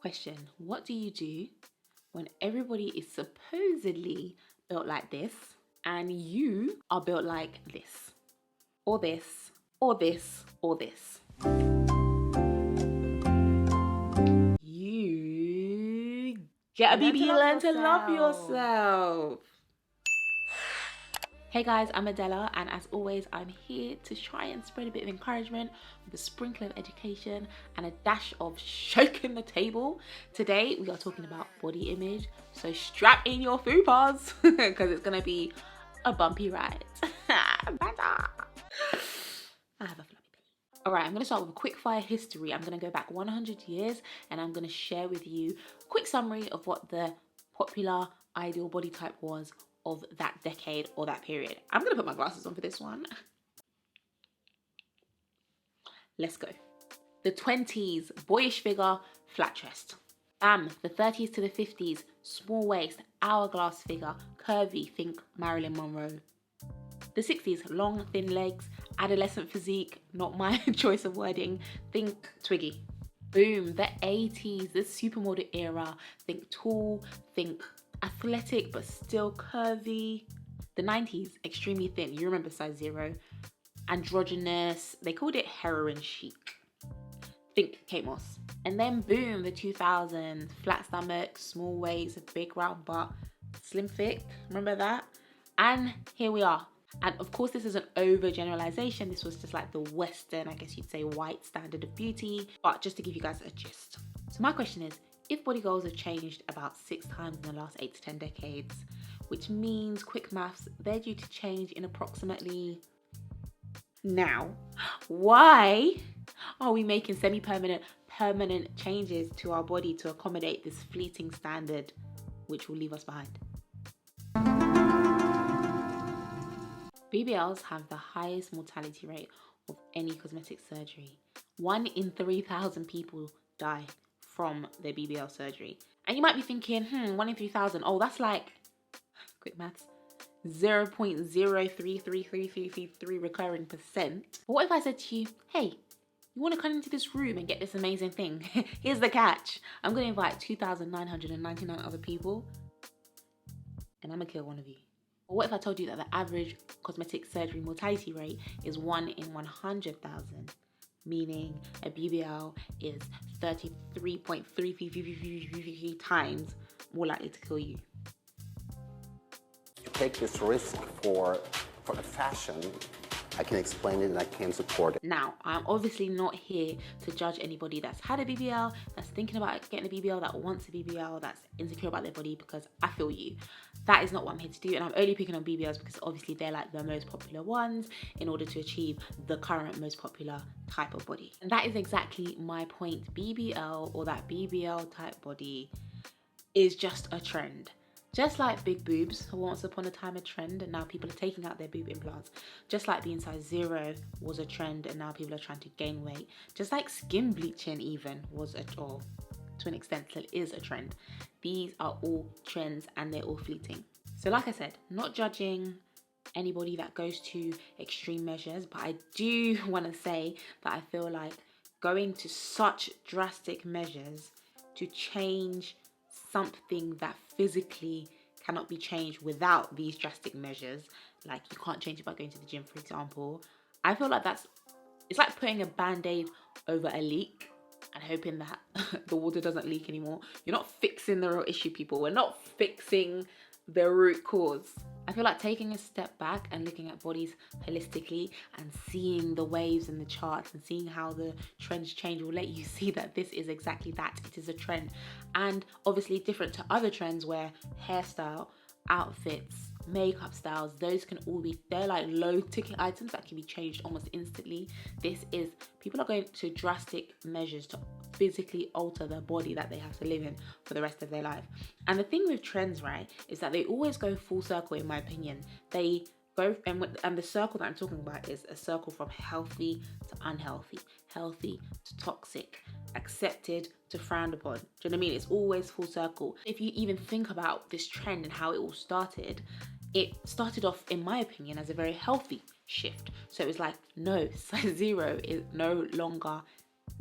Question: what do you do when everybody is supposedly built like this and you are built like this, or this, or this, or this? You get a BB, learn to love yourself. Hey guys, I'm Adella, and as always, I'm here to try and spread a bit of encouragement with a sprinkle of education and a dash of shaking the table. Today, we are talking about body image, so strap in your fupas because it's gonna be a bumpy ride. I have a fluffy belly. All right, I'm gonna start with a quick fire history. I'm gonna go back 100 years and I'm gonna share with you a quick summary of what the popular ideal body type was of that decade or that period. I'm gonna put my glasses on for this one. Let's go. The 20s, boyish figure, flat chest. The 30s to the 50s, small waist, hourglass figure, curvy, think Marilyn Monroe. The 60s, long, thin legs, adolescent physique, not my choice of wording, think Twiggy. Boom, the 80s, the supermodel era, think tall, think athletic but still curvy. The 90s, extremely thin, you remember size 0. Androgynous, they called it heroin chic. Think Kate Moss. And then boom, the 2000s, flat stomach, small waist, big round butt, slim fit, remember that? And here we are. And of course, this is an overgeneralization. This was just like the Western, I guess you'd say, white standard of beauty, but just to give you guys a gist. So my question is, if body goals have changed about 6 times in the last 8 to 10 decades, which means, quick maths, they're due to change in approximately now, why are we making semi-permanent, permanent changes to our body to accommodate this fleeting standard, which will leave us behind? BBLs have the highest mortality rate of any cosmetic surgery. 1 in 3,000 people die from their BBL surgery. And you might be thinking, 1 in 3,000, oh, that's like, quick maths, 0.033333 recurring percent. But what if I said to you, hey, you want to come into this room and get this amazing thing? Here's the catch. I'm going to invite 2,999 other people and I'm going to kill one of you. Or what if I told you that the average cosmetic surgery mortality rate is 1 in 100,000? Meaning a BBL is 33.3 times more likely to kill you. You take this risk for a fashion, I can explain it and I can support it. Now, I'm obviously not here to judge anybody that's had a BBL, that's thinking about getting a BBL, that wants a BBL, that's insecure about their body, because I feel you. That is not what I'm here to do, and I'm only picking on BBLs because obviously they're like the most popular ones in order to achieve the current most popular type of body. And that is exactly my point. BBL, or that BBL type body, is just a trend. Just like big boobs, once upon a time a trend, and now people are taking out their boob implants. Just like being size 0 was a trend, and now people are trying to gain weight. Just like skin bleaching even was or to an extent still is a trend. These are all trends and they're all fleeting. So like I said, not judging anybody that goes to extreme measures, but I do want to say that I feel like going to such drastic measures to change something that physically cannot be changed without these drastic measures, like you can't change it by going to the gym, for example. I feel like it's like putting a band-aid over a leak and hoping that the water doesn't leak anymore. You're not fixing the real issue, people. We're not fixing the root cause. I feel like taking a step back and looking at bodies holistically and seeing the waves in the charts and seeing how the trends change will let you see that this is exactly that. It is a trend, and obviously different to other trends where hairstyle, outfits, makeup styles, those can all be, they're like low ticket items that can be changed almost instantly. This is, people are going to drastic measures to physically alter their body that they have to live in for the rest of their life. And the thing with trends, right, is that they always go full circle, in my opinion. They go, and the circle that I'm talking about is a circle from healthy to unhealthy, healthy to toxic, accepted to frowned upon. Do you know what I mean? It's always full circle. If you even think about this trend and how it all started, it started off, in my opinion, as a very healthy shift. So it was like, no, size 0 is no longer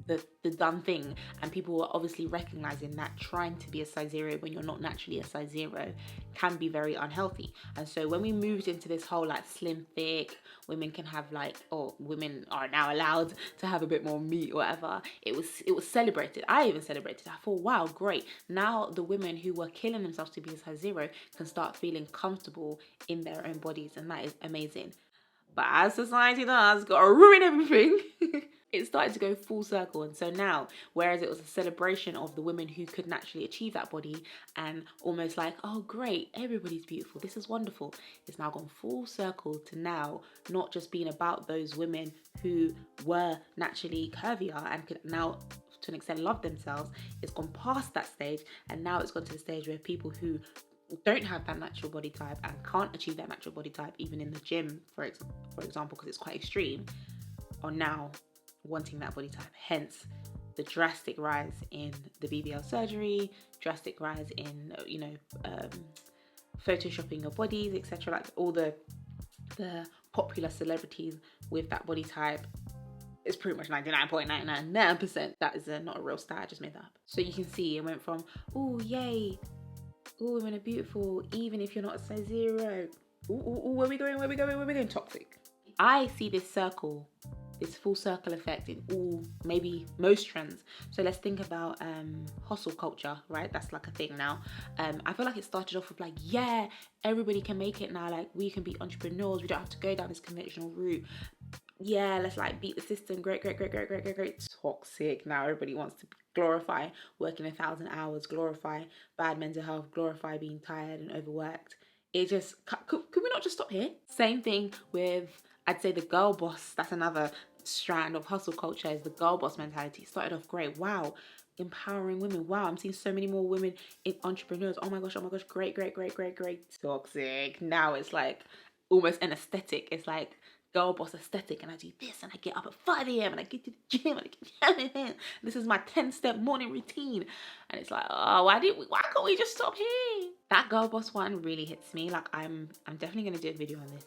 the done thing, and people are obviously recognizing that trying to be a size 0 when you're not naturally a size 0 can be very unhealthy. And so when we moved into this whole like slim thick, women can have like, or women are now allowed to have a bit more meat or whatever, it was celebrated. I even celebrated. I thought, wow, great, now the women who were killing themselves to be a size 0 can start feeling comfortable in their own bodies, and that is amazing. But as society does, gotta ruin everything. It started to go full circle. And so now, whereas it was a celebration of the women who could naturally achieve that body, and almost like, oh great, everybody's beautiful, this is wonderful, it's now gone full circle to now not just being about those women who were naturally curvier and could now to an extent love themselves. It's gone past that stage, and now it's gone to the stage where people who don't have that natural body type and can't achieve that natural body type even in the gym, for example, because it's quite extreme, are now wanting that body type. Hence the drastic rise in the BBL surgery, drastic rise in photoshopping your bodies, etc. Like all the popular celebrities with that body type. It's pretty much 99.999%. That is not a real stat, I just made that up. So you can see it went from, oh yay, oh, women are beautiful, even if you're not a size 0. Ooh, where we going? Toxic. I see this circle, this full circle effect in maybe most trends. So let's think about hustle culture, right? That's like a thing now. I feel like it started off with like, yeah, everybody can make it now. Like we can be entrepreneurs. We don't have to go down this conventional route. Yeah, let's like beat the system. Great. Toxic. Now everybody wants to glorify working 1,000 hours, glorify bad mental health, glorify being tired and overworked. It just, could we not just stop here? Same thing with, I'd say, the girl boss. That's another strand of hustle culture, is the girl boss mentality. It started off great. Wow, empowering women. Wow, I'm seeing so many more women in entrepreneurs. Oh my gosh, great. Toxic. Now it's like almost an aesthetic. It's like girl boss aesthetic, and I do this, and I get up at 5 a.m. and I get to the gym, and this is my 10-step morning routine, and it's like, oh, why can't we just stop here? That girl boss one really hits me. Like I'm definitely gonna do a video on this.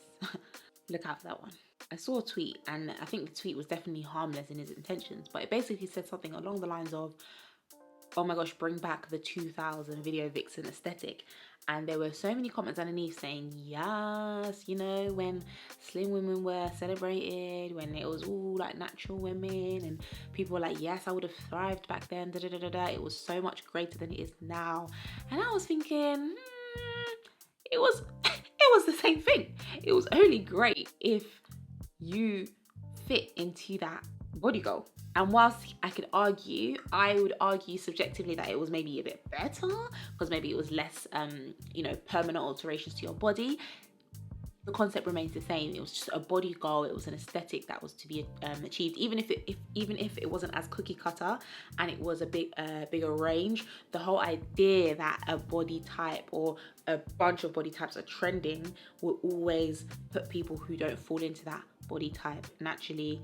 Look out for that one. I saw a tweet, and I think the tweet was definitely harmless in its intentions, but it basically said something along the lines of, oh my gosh, bring back the 2000 video vixen aesthetic. And there were so many comments underneath saying, yes, when slim women were celebrated, when it was all like natural women, and people were like, yes, I would have thrived back then, It was so much greater than it is now. And I was thinking, it was the same thing. It was only great if you fit into that body goal. And whilst I would argue subjectively that it was maybe a bit better, because maybe it was less, permanent alterations to your body, the concept remains the same. It was just a body goal. It was an aesthetic that was to be achieved, even if it wasn't as cookie cutter and it was a bigger range. The whole idea that a body type or a bunch of body types are trending will always put people who don't fall into that body type naturally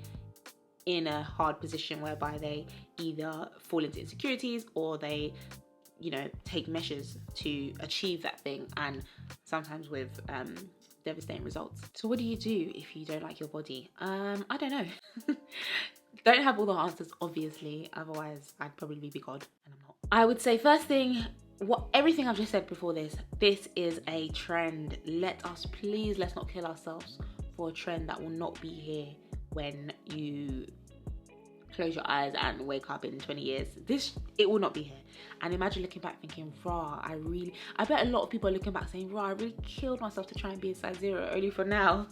in a hard position, whereby they either fall into insecurities or they take measures to achieve that thing, and sometimes with devastating results. So what do you do if you don't like your body? I don't know. Don't have all the answers, obviously, otherwise I'd probably be God, and I'm not. I would say first thing, everything I've just said before this is a trend. Let's not kill ourselves for a trend that will not be here when you close your eyes and wake up in 20 years. It will not be here. And imagine looking back thinking, I bet a lot of people are looking back saying, I really killed myself to try and be a size 0, only for now.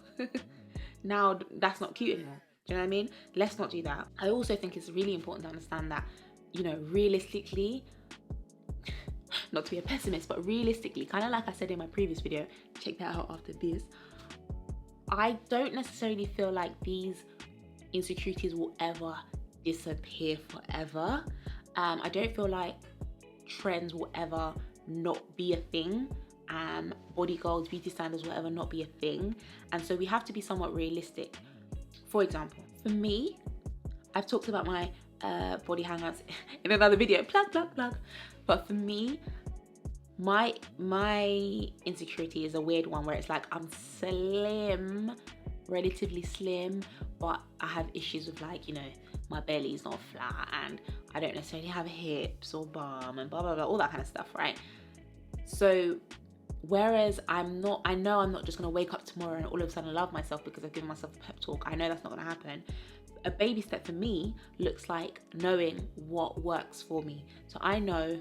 Now that's not cute anymore. Do you know what I mean? Let's not do that. I also think it's really important to understand that, realistically, not to be a pessimist, but realistically, kind of like I said in my previous video, check that out after this, I don't necessarily feel like these insecurities will ever disappear forever. I don't feel like trends will ever not be a thing. Body goals, beauty standards will ever not be a thing. And so we have to be somewhat realistic. For example, for me, I've talked about my body hangouts in another video, plug. But for me, my insecurity is a weird one, where it's like I'm slim, relatively slim, but I have issues with my belly's not flat and I don't necessarily have hips or bum and blah blah blah, all that kind of stuff, right? So whereas I know I'm not just gonna wake up tomorrow and all of a sudden love myself because I've given myself a pep talk. I know that's not gonna happen. A baby step for me looks like knowing what works for me. So I know,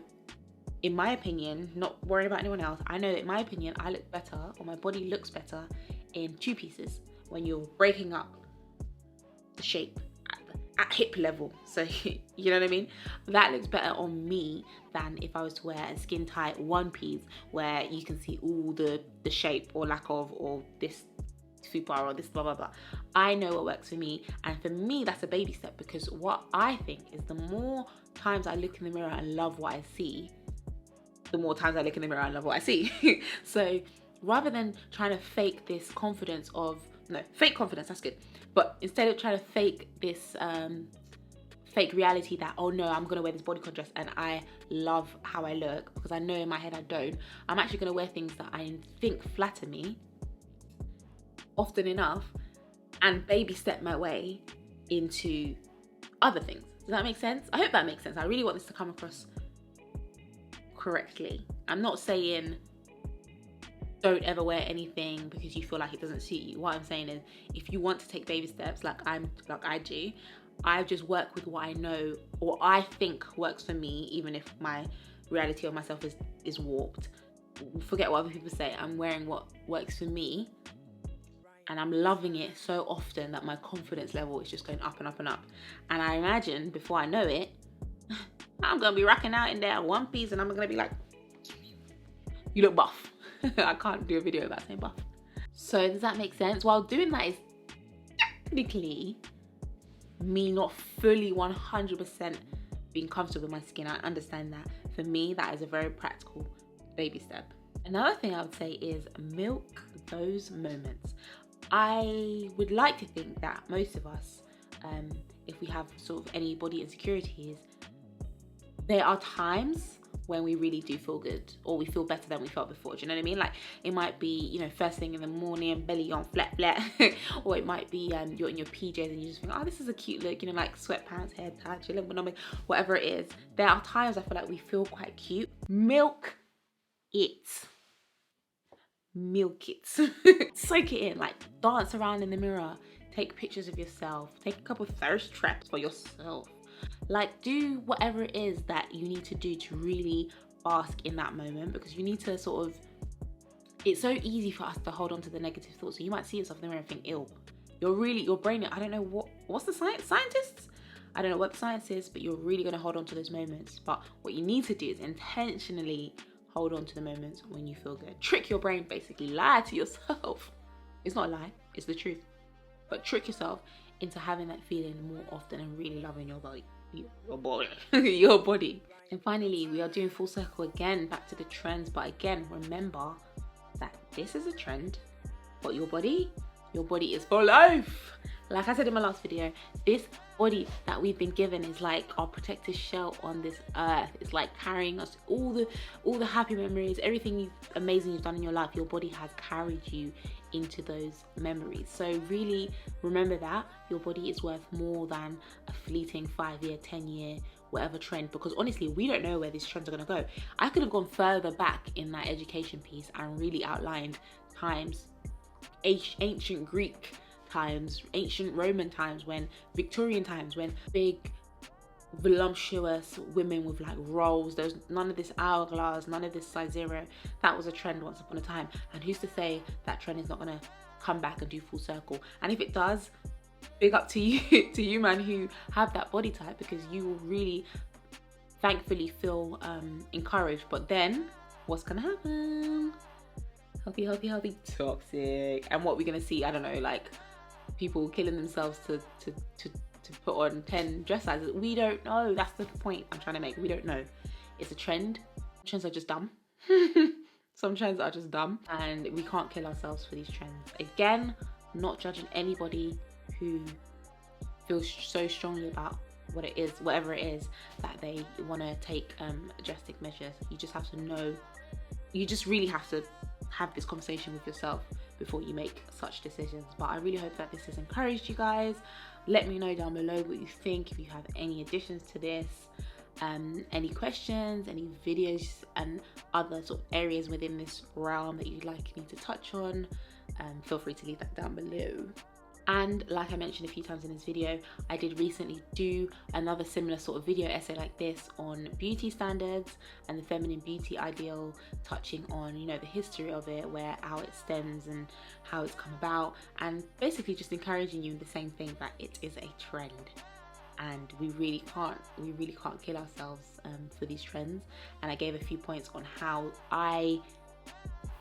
in my opinion, not worrying about anyone else, I know that in my opinion, I look better, or my body looks better in 2 pieces when you're breaking up the shape at hip level. So you know what I mean? That looks better on me than if I was to wear a skin tight 1 piece where you can see all the shape or lack of, or this super or this blah blah blah. I know what works for me, and for me that's a baby step, because what I think is the more times I look in the mirror and love what I see, the more times I look in the mirror and love what I see. So rather than trying to fake this confidence of, no, fake confidence, that's good, but instead of trying to fake this fake reality that, oh no, I'm gonna wear this bodycon dress and I love how I look, because I know in my head I don't, I'm actually gonna wear things that I think flatter me often enough and baby step my way into other things. Does that make sense? I hope that makes sense. I really want this to come across correctly. I'm not saying don't ever wear anything because you feel like it doesn't suit you. What I'm saying is, if you want to take baby steps like I do, I just work with what I know or I think works for me, even if my reality of myself is warped. Forget what other people say. I'm wearing what works for me, and I'm loving it so often that my confidence level is just going up and up and up. And I imagine before I know it, I'm gonna be rocking out in there 1 piece and I'm gonna be like, you look buff. I can't do a video about saying buff. So does that make sense? While doing that is technically me not fully 100% being comfortable with my skin. I understand that. For me, that is a very practical baby step. Another thing I would say is milk those moments. I would like to think that most of us, if we have sort of any body insecurities, there are times when we really do feel good, or we feel better than we felt before. Do you know what I mean? Like, it might be, you know, first thing in the morning, belly on flat, or it might be you're in your PJs and you just think, oh, this is a cute look, you know, like sweatpants, hair tie, chilling, whatever it is. There are times I feel like we feel quite cute. Milk it. Milk it. Soak it in, like dance around in the mirror, take pictures of yourself, take a couple of thirst traps for yourself. Like, do whatever it is that you need to do to really bask in that moment, because you need to sort of, it's so easy for us to hold on to the negative thoughts. So you might see yourself in the mirror and think, ill. Your brain, I don't know what's the scientists? I don't know what the science is, but you're really gonna hold on to those moments. But what you need to do is intentionally hold on to the moments when you feel good. Trick your brain, basically. Lie to yourself. It's not a lie, it's the truth. But trick yourself into having that feeling more often and really loving your body. Your body. And finally, we are doing full circle again, back to the trends. But again, remember that this is a trend, but your body is for life. Like I said in my last video, this body that we've been given is like our protective shell on this earth. It's like carrying us all the happy memories, everything amazing you've done in your life. Your body has carried you into those memories. So really remember that your body is worth more than a fleeting 5-year, 10-year, whatever trend, because honestly, we don't know where these trends are going to go. I could have gone further back in that education piece and really outlined times, ancient Greek times, ancient Roman times, when Victorian times, when big voluptuous women with like rolls, there's none of this hourglass, none of this size 0. That was a trend once upon a time, and who's to say that trend is not gonna come back and do full circle? And if it does, big up to you to you man who have that body type, because you will really thankfully feel encouraged. But then what's gonna happen? Healthy, toxic. And what we're gonna see, I don't know, like people killing themselves to put on 10 dress sizes. We don't know. That's the point I'm trying to make. We don't know. It's a trend. Trends are just dumb. Some trends are just dumb, and we can't kill ourselves for these trends. Again, not judging anybody who feels so strongly about what it is, whatever it is, that they want to take drastic measures. You just have to know, you just really have to have this conversation with yourself before you make such decisions. But I really hope that this has encouraged you guys. Let me know down below what you think, if you have any additions to this, any questions, any videos and other sort of areas within this realm that you'd like me to touch on. Feel free to leave that down below. And like I mentioned a few times in this video, I did recently do another similar sort of video essay like this on beauty standards and the feminine beauty ideal, touching on, you know, the history of it, how it stems and how it's come about, and basically just encouraging you in the same thing, that it is a trend and we really can't kill ourselves for these trends. And I gave a few points on how I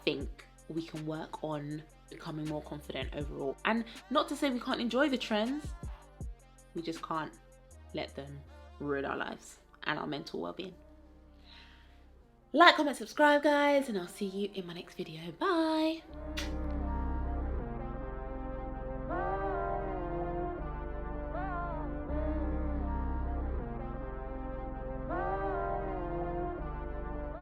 think we can work on becoming more confident overall. And not to say we can't enjoy the trends, we just can't let them ruin our lives and our mental well-being. Like, comment, subscribe guys, and I'll see you in my next video. Bye.